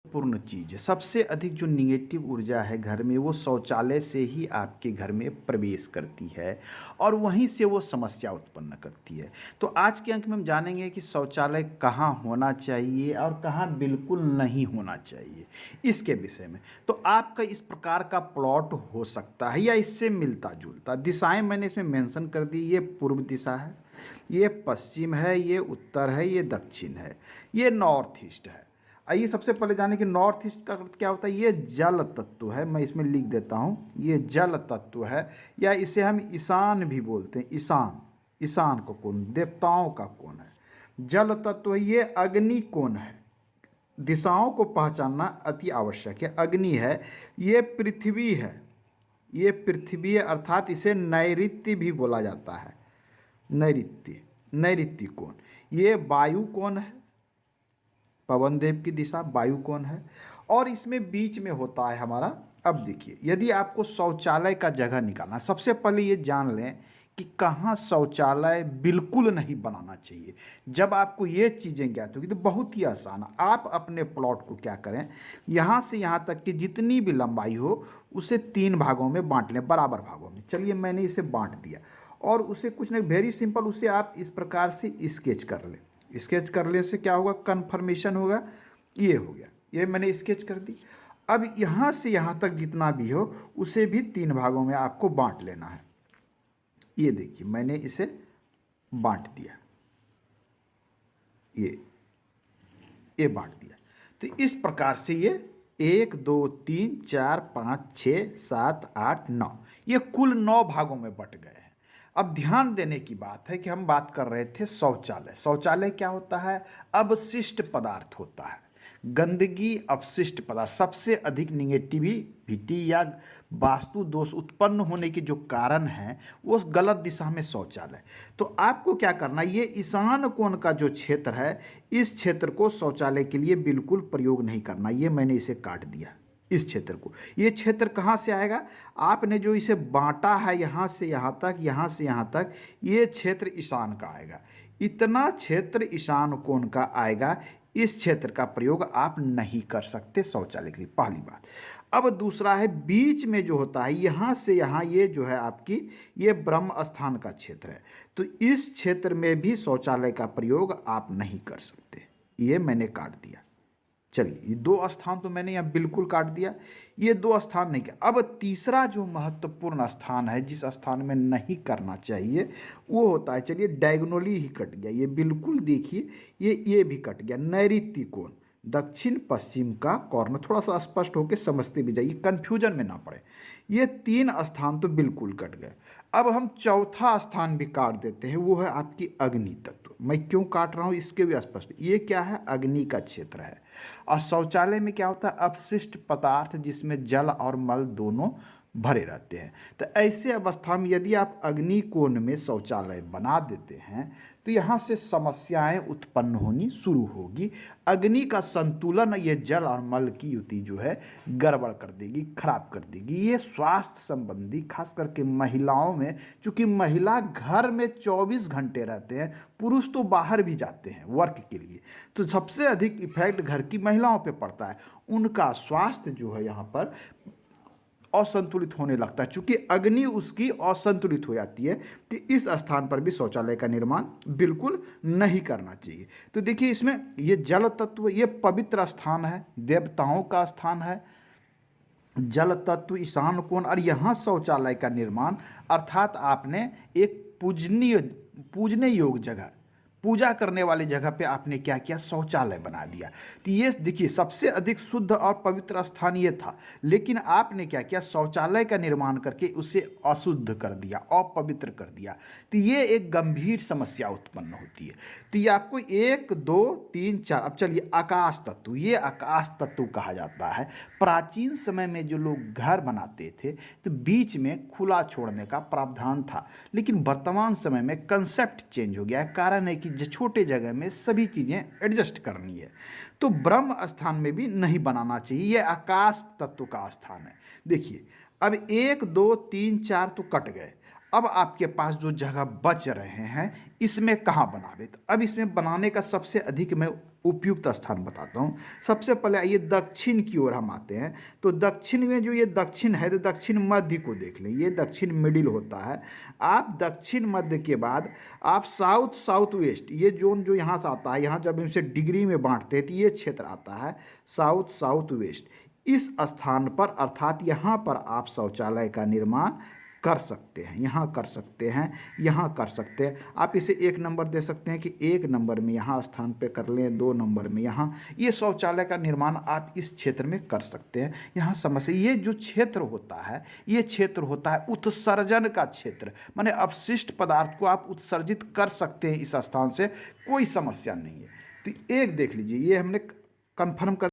पूर्ण चीज़ है। सबसे अधिक जो निगेटिव ऊर्जा है घर में वो शौचालय से ही आपके घर में प्रवेश करती है और वहीं से वो समस्या उत्पन्न करती है। तो आज के अंक में हम जानेंगे कि शौचालय कहाँ होना चाहिए और कहाँ बिल्कुल नहीं होना चाहिए, इसके विषय में। तो आपका इस प्रकार का प्लॉट हो सकता है या इससे मिलता जुलता। दिशाएं मैंने इसमें मेंशन कर दी। ये पूर्व दिशा है, ये पश्चिम है, ये उत्तर है, ये दक्षिण है, ये नॉर्थ ईस्ट है। आइए सबसे पहले जाने कि नॉर्थ ईस्ट का अर्थ क्या होता है। ये जल तत्व है, मैं इसमें लिख देता हूँ, ये जल तत्व है या इसे हम ईशान भी बोलते हैं। ईशान, ईशान को कोण, देवताओं का कोण है, जल तत्व है। ये अग्नि कोण है। दिशाओं को पहचानना अति आवश्यक है। अग्नि है, ये पृथ्वी है, ये पृथ्वी है, अर्थात इसे नैऋत्य भी बोला जाता है। नैऋत्य, नैऋत्य कोण। ये वायु कोण है, पवन देव की दिशा वायु कोण है और इसमें बीच में होता है हमारा। अब देखिए, यदि आपको शौचालय का जगह निकालना, सबसे पहले ये जान लें कि कहाँ शौचालय बिल्कुल नहीं बनाना चाहिए। जब आपको ये चीज़ें ज्ञात होगी तो बहुत ही आसान है। आप अपने प्लॉट को क्या करें, यहाँ से यहाँ तक की जितनी भी लंबाई हो उसे 3 भागों में बांट लें, बराबर भागों में। चलिए मैंने इसे बांट दिया और उसे कुछ नहीं, वेरी सिंपल, उसे आप इस प्रकार से स्केच कर लें। स्केच करने से क्या होगा, कन्फर्मेशन होगा। ये हो गया, ये मैंने स्केच कर दी। अब यहाँ से यहाँ तक जितना भी हो उसे भी 3 भागों में आपको बांट लेना है। ये देखिए मैंने इसे बांट दिया, ये बांट दिया। तो इस प्रकार से ये 1 2 3 4 5 6 7 8 9, ये कुल 9 भागों में बट गए हैं। अब ध्यान देने की बात है कि हम बात कर रहे थे शौचालय। शौचालय क्या होता है, अवशिष्ट पदार्थ होता है। गंदगी, अपशिष्ट पदार्थ, सबसे अधिक निगेटिविटी या वास्तु दोष उत्पन्न होने के जो कारण हैं वो गलत दिशा में शौचालय। तो आपको क्या करना, ये ईशान कोण का जो क्षेत्र है इस क्षेत्र को शौचालय के लिए बिल्कुल प्रयोग नहीं करना। ये मैंने इसे काट दिया, इस क्षेत्र को। ये क्षेत्र कहाँ से आएगा, आपने जो इसे बांटा है यहाँ से यहाँ तक, यहाँ से यहाँ तक, ये क्षेत्र ईशान का आएगा। इतना क्षेत्र ईशान कोण का आएगा। इस क्षेत्र का प्रयोग आप नहीं कर सकते शौचालय के लिए, पहली बात। अब दूसरा है, बीच में जो होता है यहाँ से यहाँ, ये जो है आपकी, ये ब्रह्म स्थान का क्षेत्र है। तो इस क्षेत्र में भी शौचालय का प्रयोग आप नहीं कर सकते। ये मैंने काट दिया। चलिए, ये 2 स्थान तो मैंने यहाँ बिल्कुल काट दिया, ये 2 स्थान नहीं किया। अब तीसरा जो महत्वपूर्ण स्थान है जिस स्थान में नहीं करना चाहिए वो होता है, चलिए डायगोनली ही कट गया, ये बिल्कुल देखिए, ये भी कट गया, नैऋत्य कोण, दक्षिण पश्चिम का कॉर्नर। थोड़ा सा स्पष्ट होकर समझते भी जाइए, कन्फ्यूजन में ना पड़े। ये 3 स्थान तो बिल्कुल कट गए। अब हम चौथा स्थान भी काट देते हैं, वो है आपकी अग्नि तत्व। मैं क्यों काट रहा हूँ इसके भी स्पष्ट, ये क्या है, अग्नि का क्षेत्र है। और शौचालय में क्या होता है, अपशिष्ट पदार्थ जिसमें जल और मल दोनों भरे रहते हैं। तो ऐसे अवस्था में यदि आप अग्नि कोण में शौचालय बना देते हैं तो यहाँ से समस्याएं उत्पन्न होनी शुरू होगी। अग्नि का संतुलन ये जल और मल की युति जो है गड़बड़ कर देगी, खराब कर देगी। ये स्वास्थ्य संबंधी, खास करके महिलाओं में, चूँकि महिला घर में 24 घंटे रहते हैं, पुरुष तो बाहर भी जाते हैं वर्क के लिए, तो सबसे अधिक इफेक्ट घर की महिलाओं पे पड़ता है। उनका स्वास्थ्य जो है यहाँ पर असंतुलित होने लगता है, चूंकि अग्नि उसकी असंतुलित हो जाती है। तो इस स्थान पर भी शौचालय का निर्माण बिल्कुल नहीं करना चाहिए। तो देखिए इसमें ये जल तत्व, ये पवित्र स्थान है, देवताओं का स्थान है, जल तत्व, ईशान कोण, और यहाँ शौचालय का निर्माण, अर्थात आपने एक पूजने योग्य जगह, पूजा करने वाली जगह पे आपने क्या किया, शौचालय बना दिया। तो ये देखिए सबसे अधिक शुद्ध और पवित्र स्थान ये था, लेकिन आपने क्या किया, शौचालय का निर्माण करके उसे अशुद्ध कर दिया, अपवित्र कर दिया। तो ये एक गंभीर समस्या उत्पन्न होती है। तो ये आपको 1 2 3 4, अब चलिए आकाश तत्व, ये आकाश तत्व कहा जाता है। प्राचीन समय में जो लोग घर बनाते थे तो बीच में खुला छोड़ने का प्रावधान था, लेकिन वर्तमान समय में कंसेप्ट चेंज हो गया है। कारण है कि छोटे जगह में सभी चीज़ें एडजस्ट करनी है, तो ब्रह्म स्थान में भी नहीं बनाना चाहिए। ये आकाश तत्व का स्थान है। देखिए अब 1 2 3 4 तो कट गए, अब आपके पास जो जगह बच रहे हैं इसमें कहाँ बनावे। तो अब इसमें बनाने का सबसे अधिक मैं उपयुक्त स्थान बताता हूँ। सबसे पहले आइए दक्षिण की ओर हम आते हैं। तो दक्षिण में जो ये दक्षिण है, तो दक्षिण मध्य को देख लें, ये दक्षिण मिडिल होता है। आप दक्षिण मध्य के बाद आप साउथ साउथ वेस्ट, ये जोन जो यहाँ से आता है, यहाँ जब इसे डिग्री में बांटते हैं तो ये क्षेत्र आता है साउथ साउथ वेस्ट। इस स्थान पर अर्थात यहाँ पर आप शौचालय का निर्माण कर सकते हैं, यहाँ कर सकते हैं, यहाँ कर सकते हैं। आप इसे 1 नंबर दे सकते हैं कि 1 नंबर में यहाँ स्थान पे कर लें, 2 नंबर में यहाँ। ये शौचालय का निर्माण आप इस क्षेत्र में कर सकते हैं। यहाँ समस्या, ये जो क्षेत्र होता है, ये क्षेत्र होता है उत्सर्जन का क्षेत्र, माने अपशिष्ट पदार्थ को आप उत्सर्जित कर सकते हैं इस स्थान से, कोई समस्या नहीं है। तो एक देख लीजिए, ये हमने कन्फर्म कर